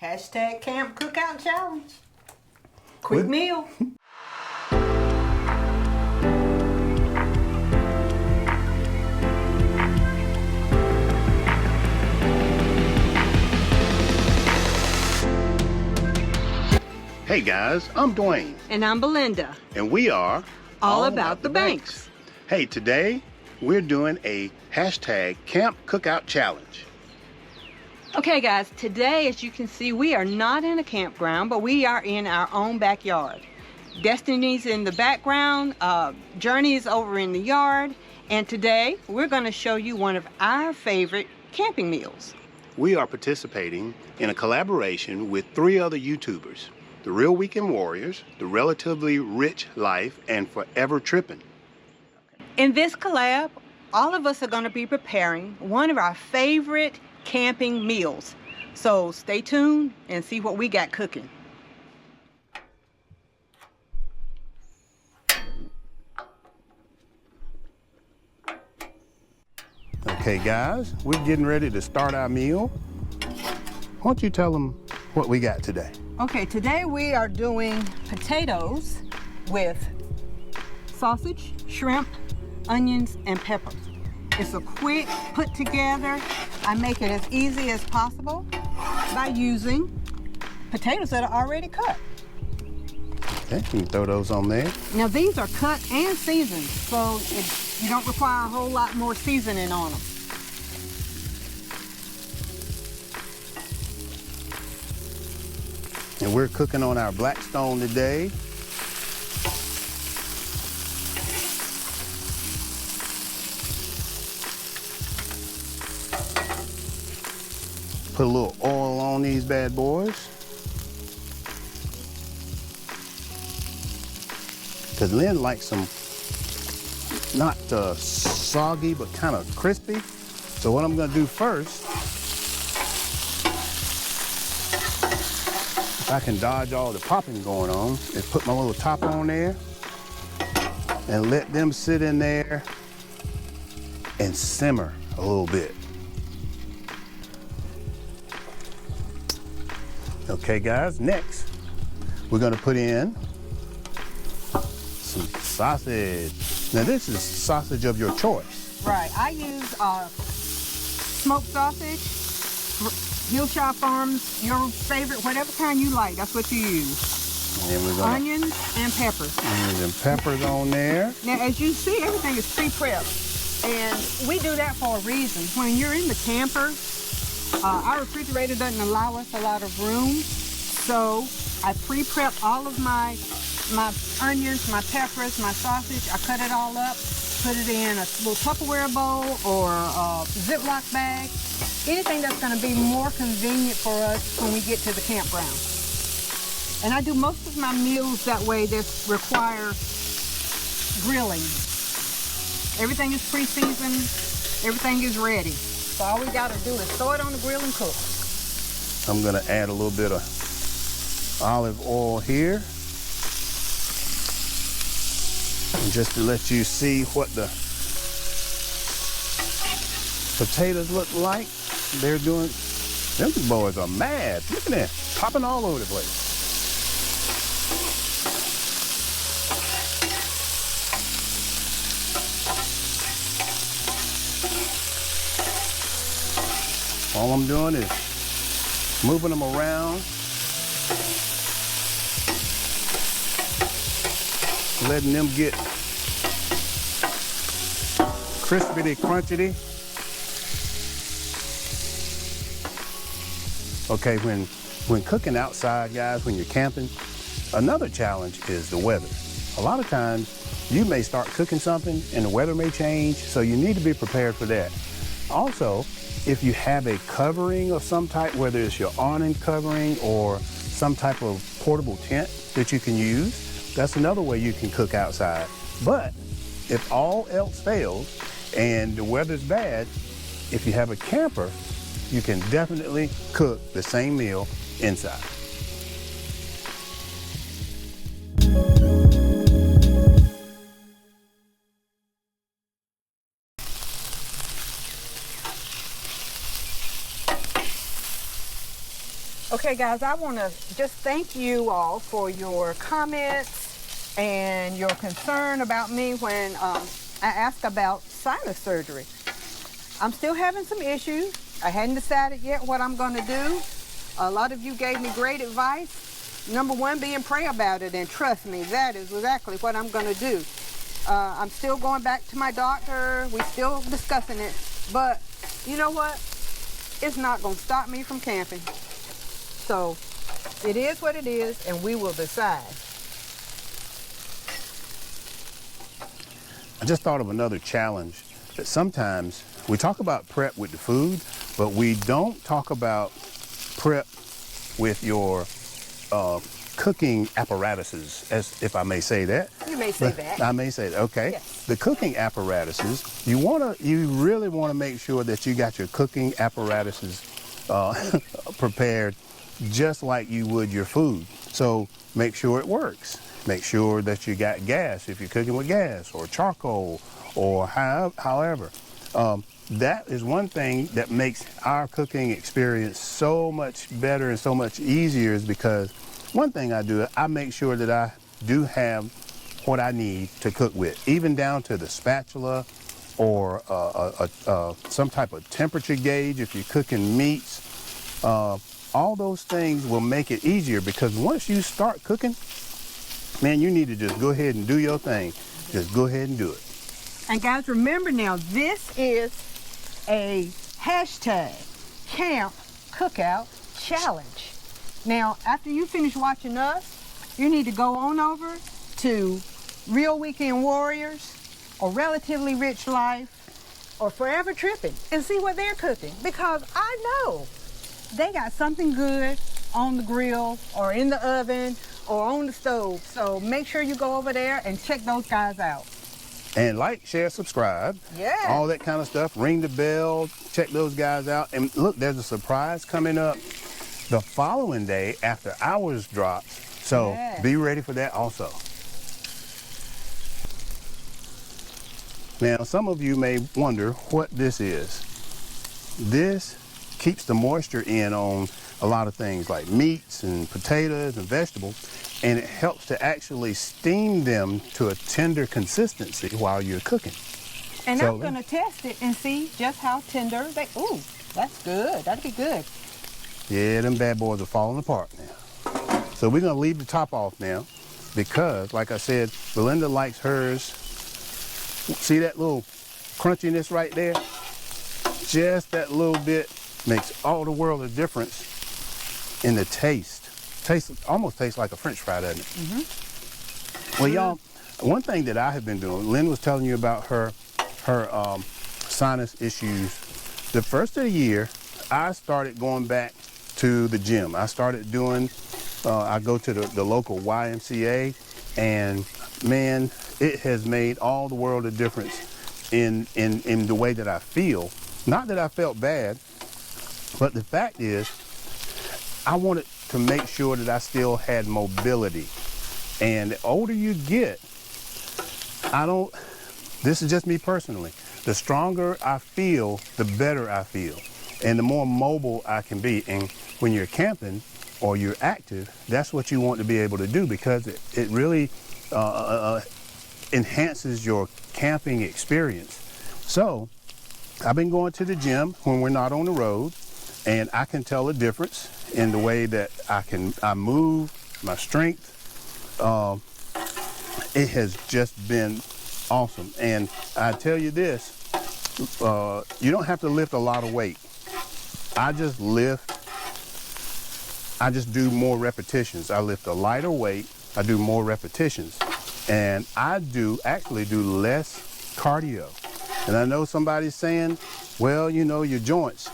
Hashtag Camp Cookout Challenge. Quick meal. Hey guys, I'm Duane. And I'm Belinda. And we are All About the Banks. Hey, today we're doing a hashtag Camp Cookout Challenge. Okay guys, today as you can see we are not in a campground, but we are in our own backyard. Destiny's in the background, Journey is over in the yard, and today we're going to show you one of our favorite camping meals. We are participating in a collaboration with 3 other YouTubers. The Real Weekend Warriors, The Relatively Rich Life, and Forever Trippin'. In this collab, all of us are going to be preparing one of our favorite camping meals. So stay tuned and see what we got cooking. Okay guys, we're getting ready to start our meal. Why don't you tell them what we got today? Okay, today we are doing potatoes with sausage, shrimp, onions, and peppers. It's a quick put together. I make it as easy as possible by using potatoes that are already cut. Okay, you can throw those on there. Now these are cut and seasoned, so you don't require a whole lot more seasoning on them. And we're cooking on our Blackstone today. Put a little oil on these bad boys. Because Lynn likes them not soggy, but kind of crispy. So what I'm gonna do first, if I can dodge all the popping going on, is put my little top on there and let them sit in there and simmer a little bit. Okay guys, next we're gonna put in some sausage. Now this is sausage of your choice. Right, I use smoked sausage, Hillshire Farms, your favorite, whatever kind you like, that's what you use. And then we're gonna onions and peppers. Onions and peppers on there. Now as you see, everything is pre-prepped. And we do that for a reason. When you're in the camper, our refrigerator doesn't allow us a lot of room, so I pre-prep all of my onions, my peppers, my sausage. I cut it all up, put it in a little Tupperware bowl or a Ziploc bag, anything that's going to be more convenient for us when we get to the campground. And I do most of my meals that way that require grilling. Everything is pre-seasoned, everything is ready. So all we gotta do is throw it on the grill and cook. I'm gonna add a little bit of olive oil here. And just to let you see what the potatoes look like, they're doing, them boys are mad. Look at that, popping all over the place. All I'm doing is moving them around, letting them get crispity, crunchity. Okay, when cooking outside, guys, when you're camping, another challenge is the weather. A lot of times you may start cooking something and the weather may change, so you need to be prepared for that. Also, if you have a covering of some type, whether it's your awning covering or some type of portable tent that you can use, that's another way you can cook outside. But if all else fails and the weather's bad, if you have a camper, you can definitely cook the same meal inside. Okay, guys, I want to just thank you all for your comments and your concern about me when I asked about sinus surgery. I'm still having some issues. I hadn't decided yet what I'm going to do. A lot of you gave me great advice. Number one being pray about it, and trust me, that is exactly what I'm going to do. I'm still going back to my doctor. We're still discussing it. But you know what? It's not going to stop me from camping. So it is what it is, and we will decide. I just thought of another challenge that sometimes we talk about prep with the food, but we don't talk about prep with your cooking apparatuses, as if I may say that. You may say that. I may say that. Okay. Yes. The cooking apparatuses, you really want to make sure that you got your cooking apparatuses prepared just like you would your food. So make sure it works. Make sure that you got gas if you're cooking with gas, or charcoal, or however. That is one thing that makes our cooking experience so much better and so much easier, is because one thing I do, I make sure that I do have what I need to cook with, even down to the spatula or some type of temperature gauge if you're cooking meats. All those things will make it easier, because once you start cooking, man, you need to just go ahead and do your thing. Just go ahead and do it. And guys, remember now, this is a hashtag Camp Cookout Challenge. Now, after you finish watching us, you need to go on over to Real Weekend Warriors, or Relatively Rich Life, or Forever Tripping, and see what they're cooking, because I know they got something good on the grill or in the oven or on the stove. So make sure you go over there and check those guys out. And like, share, subscribe. Yeah. All that kind of stuff. Ring the bell. Check those guys out. And look, there's a surprise coming up the following day after ours drops. So yeah, be ready for that also. Now, some of you may wonder what this is. This keeps the moisture in on a lot of things like meats and potatoes and vegetables, and it helps to actually steam them to a tender consistency while you're cooking. And So I'm gonna test it and see just how tender they, ooh, that's good, that'd be good. Yeah, them bad boys are falling apart now. So we're gonna leave the top off now, because like I said, Belinda likes hers. See that little crunchiness right there? Just that little bit makes all the world of difference in the taste. Almost tastes like a French fry, doesn't it? Mm-hmm. Well, y'all, one thing that I have been doing, Lynn was telling you about her sinus issues. The first of the year, I started going back to the gym. I started doing, I go to the local YMCA, and man, it has made all the world of difference in the way that I feel. Not that I felt bad, but the fact is, I wanted to make sure that I still had mobility. And the older you get, this is just me personally, the stronger I feel, the better I feel, and the more mobile I can be. And when you're camping or you're active, that's what you want to be able to do, because it really enhances your camping experience. So I've been going to the gym when we're not on the road, and I can tell a difference in the way that I move, my strength. It has just been awesome. And I tell you this, you don't have to lift a lot of weight. I just do more repetitions. I lift a lighter weight, I do more repetitions. And I actually do less cardio. And I know somebody's saying, well, you know, your joints.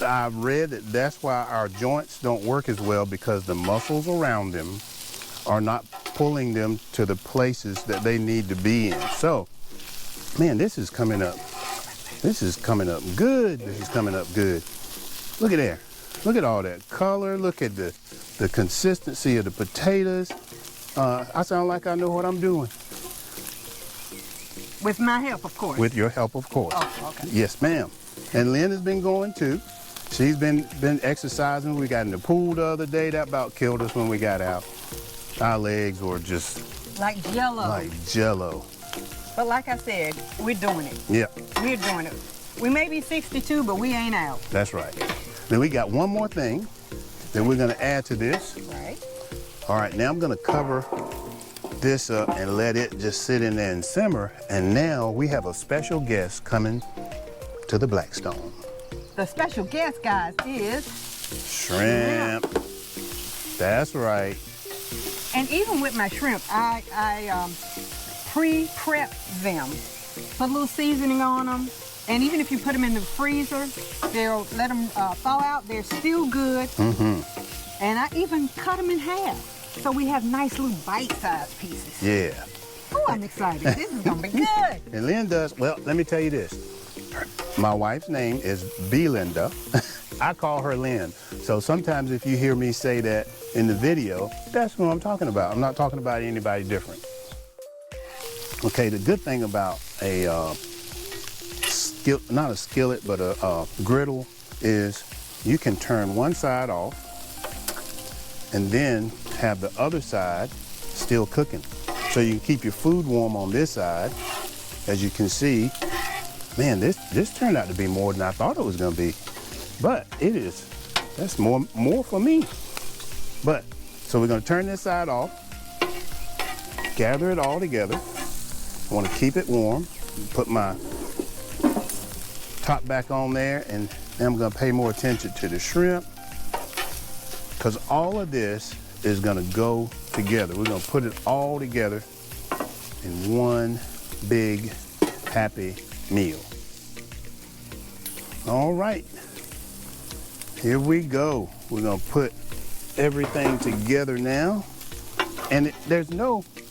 I've read that that's why our joints don't work as well, because the muscles around them are not pulling them to the places that they need to be in. So, man, this is coming up. This is coming up good. This is coming up good. Look at there. Look at all that color. Look at the consistency of the potatoes. I sound like I know what I'm doing. With my help, of course. With your help, of course. Oh, okay. Yes, ma'am. And Lynn has been going too. She's been exercising. We got in the pool the other day. That about killed us when we got out. Our legs were just Like jello. like jello. But like I said, we're doing it. Yeah, We're doing it. We may be 62, but we ain't out. that's right. Then we got one more thing that we're gonna add to this. Right. All right, now I'm gonna cover this up and let it just sit in there and simmer. And now we have a special guest coming to the Blackstone. The special guest, guys, is Shrimp. That's right. And even with my shrimp, I pre-prep them. Put a little seasoning on them. And even if you put them in the freezer, they'll let them thaw out. They're still good. Mm-hmm. And I even cut them in half. So we have nice little bite-sized pieces. Yeah. Oh, I'm excited. This is going to be good. And Lynn does, well, let me tell you this. My wife's name is Belinda. I call her Lynn. So sometimes if you hear me say that in the video, that's who I'm talking about. I'm not talking about anybody different. Okay, the good thing about a not a skillet, but a griddle is you can turn one side off and then have the other side still cooking. So you can keep your food warm on this side. As you can see, man, this turned out to be more than I thought it was gonna be. But it is, that's more for me. But, so we're gonna turn this side off, gather it all together. I wanna keep it warm, put my top back on there, and then I'm gonna pay more attention to the shrimp, because all of this is gonna go together. We're gonna put it all together in one big happy meal. All right, here we go. We're gonna put everything together now. And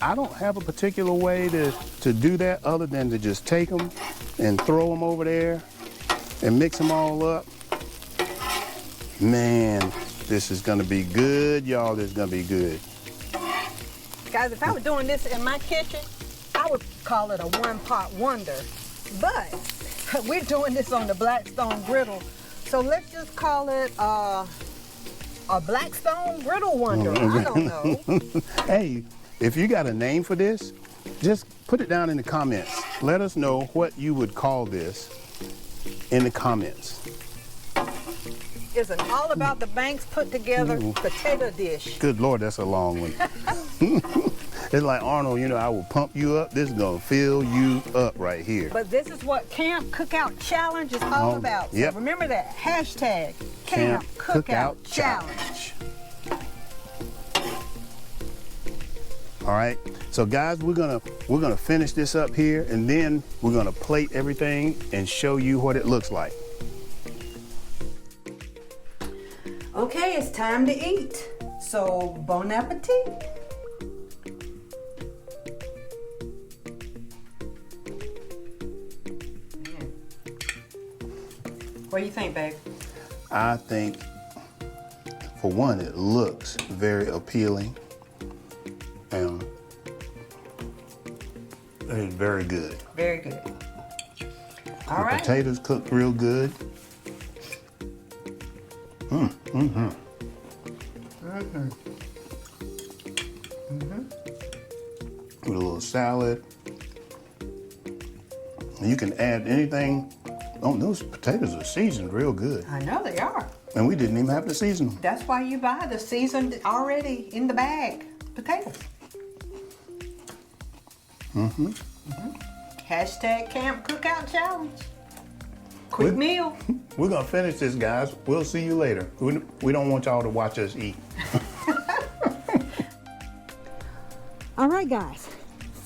I don't have a particular way to do that other than to just take them and throw them over there and mix them all up. Man, this is gonna be good, y'all. This is gonna be good. Guys, if I were doing this in my kitchen, I would call it a one-pot wonder. But we're doing this on the Blackstone griddle, so let's just call it a Blackstone griddle wonder. I don't know. Hey, if you got a name for this, just put it down in the comments. Let us know what you would call this in the comments. It's an all about the Banks put together potato dish. Good Lord, that's a long one. It's like Arnold, I will pump you up. This is gonna fill you up right here. But this is what Camp Cookout Challenge is all about. Yep. So remember that, hashtag Camp Cookout Challenge. All right, so guys, we're gonna finish this up here, and then we're gonna plate everything and show you what it looks like. Okay, it's time to eat. So bon appetit. What do you think, babe? I think, for one, it looks very appealing, and it is very good. Very good. All The right. potatoes cooked real good. With a little salad. And you can add anything. Oh, those potatoes are seasoned real good. I know they are. And we didn't even have to season them. That's why you buy the seasoned already in the bag potatoes. Hashtag Camp Cookout Challenge. Quick meal. We're gonna finish this, guys. We'll see you later. We don't want y'all to watch us eat. All right, guys.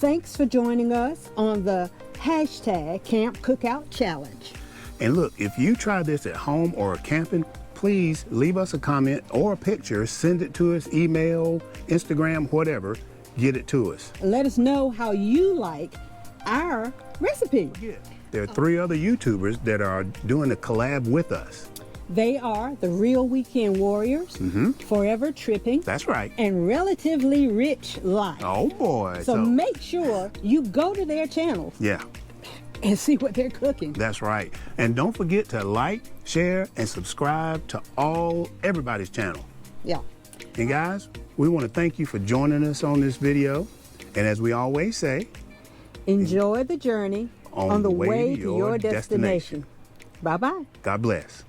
Thanks for joining us on the hashtag Camp Cookout Challenge. And look, if you try this at home or camping, please leave us a comment or a picture. Send it to us, email, Instagram, whatever. Get it to us. Let us know how you like our recipe. Yeah. There are 3 other YouTubers that are doing a collab with us. They are the Real Weekend Warriors, Forever Tripping, That's right. and Relatively Rich Life. Oh boy. So make sure you go to their channels Yeah. and see what they're cooking. That's right. And don't forget to like, share, and subscribe to everybody's channel. Yeah. And guys, we want to thank you for joining us on this video. And as we always say, enjoy the journey on the way to your destination. Bye-bye. God bless.